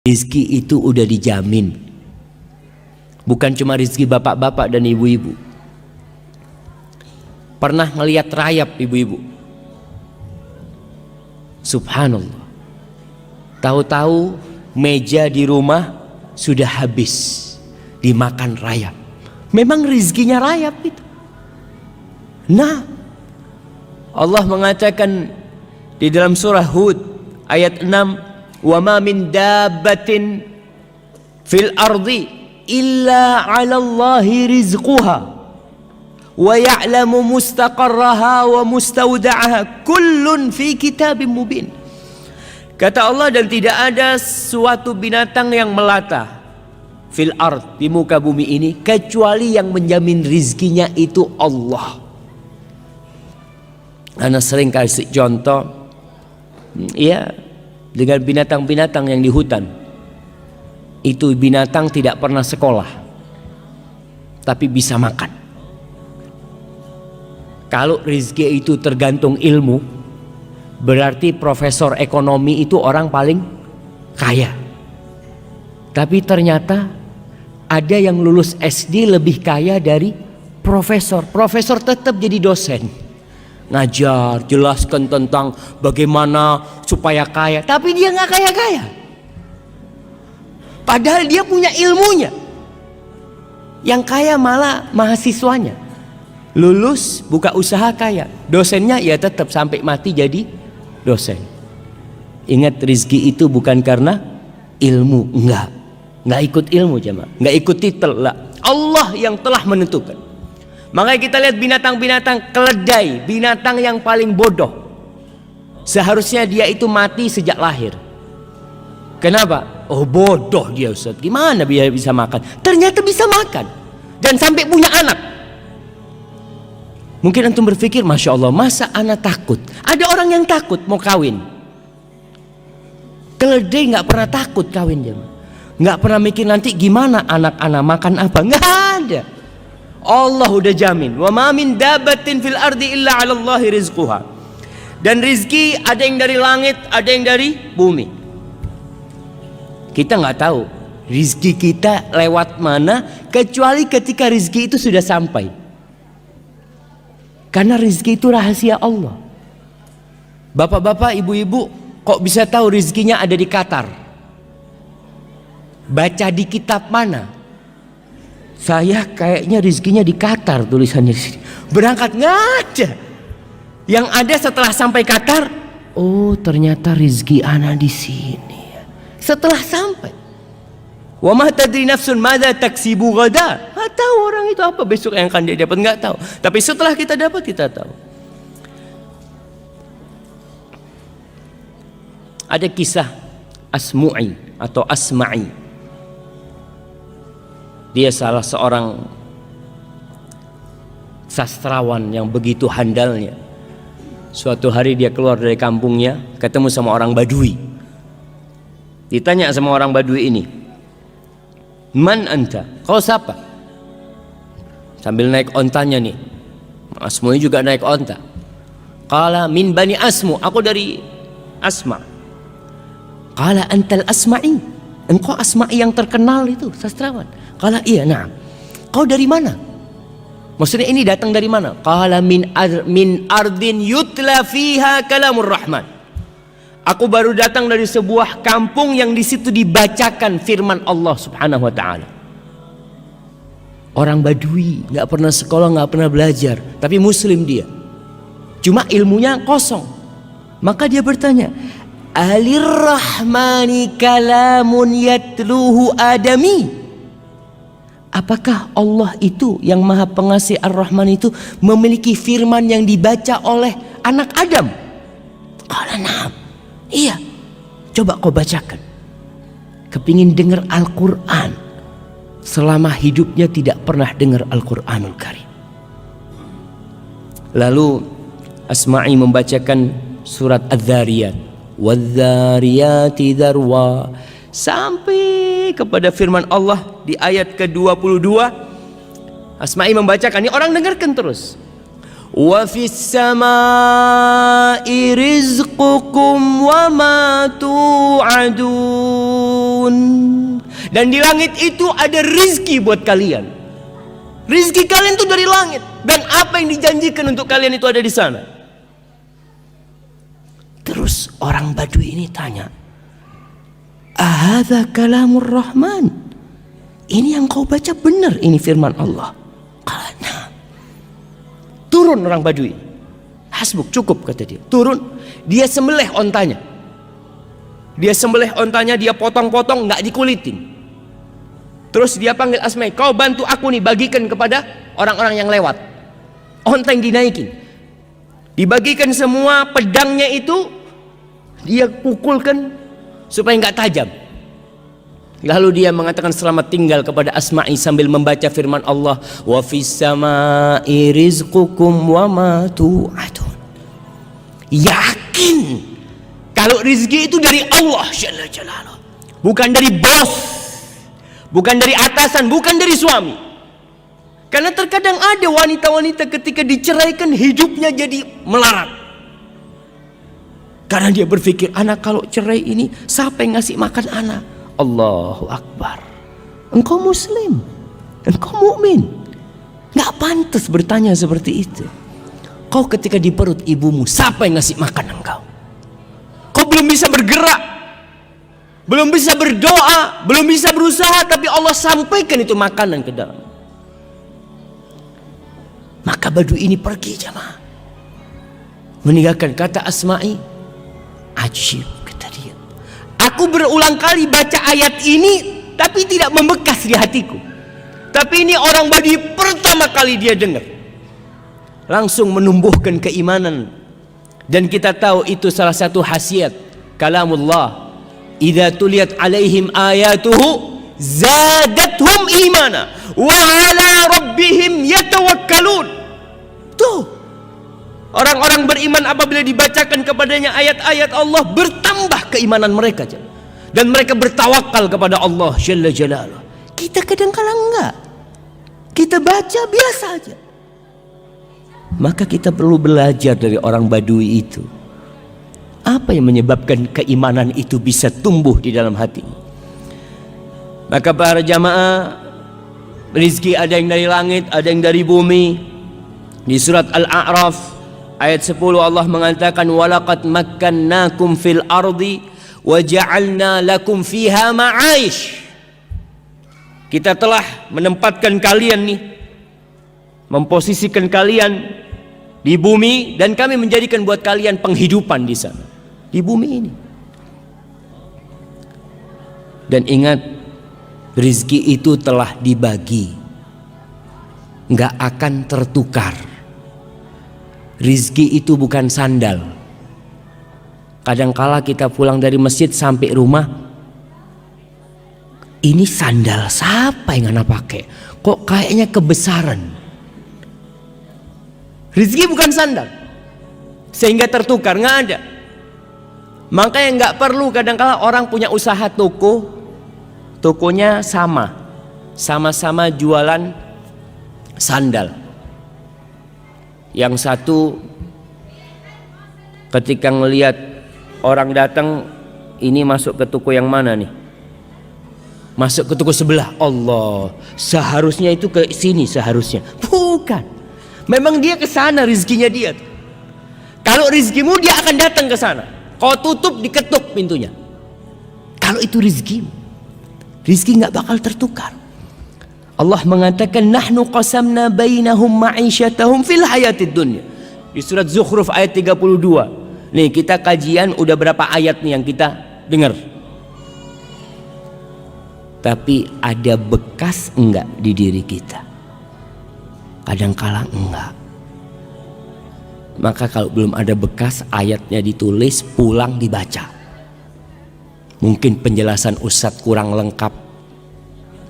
Rizki itu udah dijamin. Bukan cuma rizki bapak-bapak dan ibu-ibu. Pernah ngelihat rayap ibu-ibu? Subhanallah. Tahu-tahu meja di rumah sudah habis dimakan rayap. Memang rizkinya rayap itu. Nah, Allah mengatakan di dalam surah Hud ayat 6, "Wa ma min dabbatin fil ardi illa 'ala Allahi rizquha wa ya'lamu mustaqarraha wa mustawda'aha kullun fi kitabim mubin." Kata Allah, dan tidak ada suatu binatang yang melata fil ard, di muka bumi ini, kecuali yang menjamin rizkinya itu Allah. Ana sering kasih contoh, ya, dengan binatang-binatang yang di hutan. Itu binatang tidak pernah sekolah, tapi bisa makan. Kalau rizki itu tergantung ilmu, berarti profesor ekonomi itu orang paling kaya. Tapi ternyata ada yang lulus SD lebih kaya dari profesor. Profesor tetap jadi dosen, ngajar, jelaskan tentang bagaimana supaya kaya, tapi dia nggak kaya-kaya. Padahal dia punya ilmunya. Yang kaya malah mahasiswanya. Lulus, buka usaha, kaya. Dosennya ya tetap sampai mati jadi dosen. Ingat, rizki itu bukan karena ilmu, nggak ikut ilmu jemaah, nggak ikut titel lah. Allah yang telah menentukan. Makanya kita lihat binatang-binatang keledai, binatang yang paling bodoh. Seharusnya dia itu mati sejak lahir. Kenapa? Oh, bodoh dia, Ustaz. Gimana dia bisa makan? Ternyata bisa makan dan sampai punya anak. Mungkin antum berpikir, Masya Allah, masa anak takut? Ada orang yang takut mau kawin. Keledai nggak pernah takut kawin dia, nggak pernah mikir nanti gimana anak-anak makan apa, nggak ada. Allah udah jamin. Wa ma min dabbatin fil ardi illa 'ala Allahi rizquha. Dan rizki ada yang dari langit, ada yang dari bumi. Kita nggak tahu rizki kita lewat mana, kecuali ketika rizki itu sudah sampai. Karena rizki itu rahasia Allah. Bapak-bapak, ibu-ibu, kok bisa tahu rizkinya ada di Qatar? Baca di kitab mana? Saya kayaknya rizkinya di Qatar, tulisannya di sini. Berangkat nggak ada. Yang ada setelah sampai Qatar, oh ternyata rizki ana di sini. Setelah sampai, wa ma tadri nafsun madza taksibu ghada. Nggak tahu orang itu apa besok yang akan dia dapat, nggak tahu. Tapi setelah kita dapat, kita tahu. Ada kisah Asmu'i atau Asma'i. Dia salah seorang sastrawan yang begitu handalnya. Suatu hari dia keluar dari kampungnya, ketemu sama orang Badui. Ditanya sama orang Badui ini, "Man anta?" Kau siapa? Sambil naik ontanya nih. Asmu'i juga naik onta. Qala min bani Asmu, aku dari Asma. Qala antal Asma'i, engkau Asma'i yang terkenal itu, sastrawan. Qala iya, na'am. Kau dari mana? Maksudnya ini datang dari mana? Qala min ardin yutla fiha kalamur rahman. Aku baru datang dari sebuah kampung yang di situ dibacakan firman Allah Subhanahu wa taala. Orang Badui, nggak pernah sekolah, nggak pernah belajar, tapi muslim dia. Cuma ilmunya kosong. Maka dia bertanya, "Alir rahmani kalamun yatluhu adami?" Apakah Allah itu yang Maha Pengasih Ar-Rahman itu memiliki firman yang dibaca oleh anak Adam? Qala na'am. Iya. Coba kau bacakan. Kepingin dengar Al-Quran. Selama hidupnya tidak pernah dengar Al-Quranul Karim. Lalu Asma'i membacakan surat Adz-Dzariyat. Wadz-Dzariyati dzarwa. Sampai kepada firman Allah di ayat ke-22. Asma'i membacakan, ini orang dengarkan terus. wa fis samai rizqukum wa ma tu'adun. Dan di langit itu ada rizki buat kalian. Rizki kalian itu dari langit, dan apa yang dijanjikan untuk kalian itu ada di sana. Terus orang Badui ini tanya, ahadza kalamur rahman? Ini yang kau baca benar, ini firman Allah? Karena turun orang Badui, hasbuk, cukup kata dia. Turun, dia sembelih ontanya. Dia sembelih ontanya, dia potong-potong, nggak dikulitin. Terus dia panggil Asma'i, kau bantu aku nih, bagikan kepada orang-orang yang lewat. Onta yang dinaikin, dibagikan semua, pedangnya itu dia pukulkan supaya nggak tajam. Lalu dia mengatakan selamat tinggal kepada Asma'i sambil membaca firman Allah, wa fis samai rizqukum wa ma tu'adun. Yakin kalau rizki itu dari Allah Jalla Jalaluhu, bukan dari bos, bukan dari atasan, bukan dari suami. Karena terkadang ada wanita-wanita ketika diceraikan hidupnya jadi melarat. Karena dia berpikir, anak kalau cerai ini siapa yang ngasih makan anak? Allahu Akbar. Engkau muslim, engkau mukmin, nggak pantas bertanya seperti itu. Kau ketika di perut ibumu, siapa yang ngasih makan engkau? Kau belum bisa bergerak, belum bisa berdoa, belum bisa berusaha, tapi Allah sampaikan itu makanan ke dalam. Maka Badui ini pergi jamaah, meninggalkan. Kata Asma'i, ajib, kata dia, aku berulang kali baca ayat ini tapi tidak membekas di hatiku. Tapi ini orang Badui pertama kali dia dengar, langsung menumbuhkan keimanan. Dan kita tahu itu salah satu khasiat kalamullah, idza tuliyat alaihim ayatuhu zadathum imana wa ala rabbihim yatawakkalun. Tuh, orang-orang beriman apabila dibacakan kepadanya ayat-ayat Allah, bertambah keimanan mereka, dan mereka bertawakal kepada Allah Jalla Jalaluhu. Kita kadang-kala enggak, kita baca biasa aja. Maka kita perlu belajar dari orang Badui itu. Apa yang menyebabkan keimanan itu bisa tumbuh di dalam hati? Maka para jamaah, rizki ada yang dari langit, ada yang dari bumi. Di surat Al-A'raf ayat 10 Allah mengatakan, walaqad makkannakum fil ardi wa ja'alna lakum fiha ma'aish. Kita telah menempatkan kalian nih, memposisikan kalian di bumi, dan kami menjadikan buat kalian penghidupan di sana, di bumi ini. Dan ingat, rizki itu telah dibagi, nggak akan tertukar. Rizki itu bukan sandal. Kadangkala kita pulang dari masjid sampai rumah, ini sandal siapa yang anak pakai? Kok kayaknya kebesaran? Rizki bukan sandal sehingga tertukar, nggak ada. Makanya nggak perlu kadangkala orang punya usaha toko, tokonya sama-sama jualan sandal. Yang satu ketika ngelihat orang datang, ini masuk ke toko yang mana nih? Masuk ke toko sebelah. Allah, seharusnya itu ke sini seharusnya. Bukan. Memang dia ke sana rizkinya dia. Kalau rizkimu dia akan datang ke sana. Kau tutup, diketuk pintunya. Kalau itu rizkimu, rizki nggak bakal tertukar. Allah mengatakan, nahnu qasamna bainahum ma'isyatahum fil hayatid dunya. Di surat Zukhruf ayat 32. Nih kita kajian udah berapa ayat nih yang kita dengar. Tapi ada bekas enggak di diri kita? Kadangkala enggak. Maka kalau belum ada bekas, ayatnya ditulis, pulang dibaca. Mungkin penjelasan Ustadz kurang lengkap,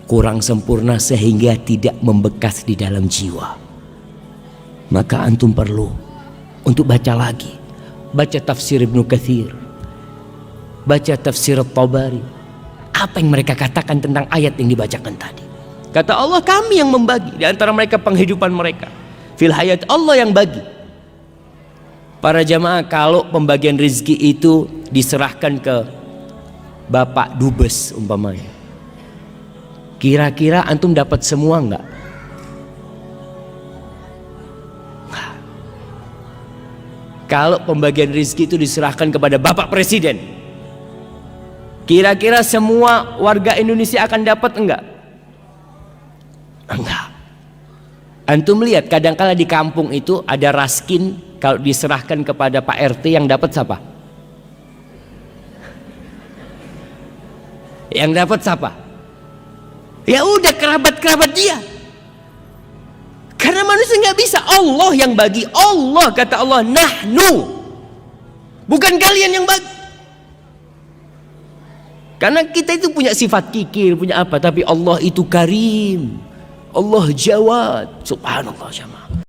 kurang sempurna sehingga tidak membekas di dalam jiwa. Maka antum perlu untuk baca lagi, baca tafsir Ibnu Katsir, baca tafsir At-Tabari. Apa yang mereka katakan tentang ayat yang dibacakan tadi? Kata Allah, kami yang membagi di antara mereka penghidupan mereka. fil hayat, Allah yang bagi. Para jamaah, kalau pembagian rezeki itu diserahkan ke Bapak Dubes umpamanya, kira-kira antum dapat semua enggak? Kalau pembagian rezeki itu diserahkan kepada Bapak Presiden, kira-kira semua warga Indonesia akan dapat enggak? Enggak. Antum lihat kadang-kala di kampung itu ada raskin, kalau diserahkan kepada Pak RT yang dapat siapa? Yang dapat siapa? Ya udah, kerabat-kerabat dia. Karena manusia nggak bisa, Allah yang bagi. Allah, kata Allah, nahnu, bukan kalian yang bagi. Karena kita itu punya sifat kikir, punya apa, tapi Allah itu karim, Allah jawad, subhanallah jamaah.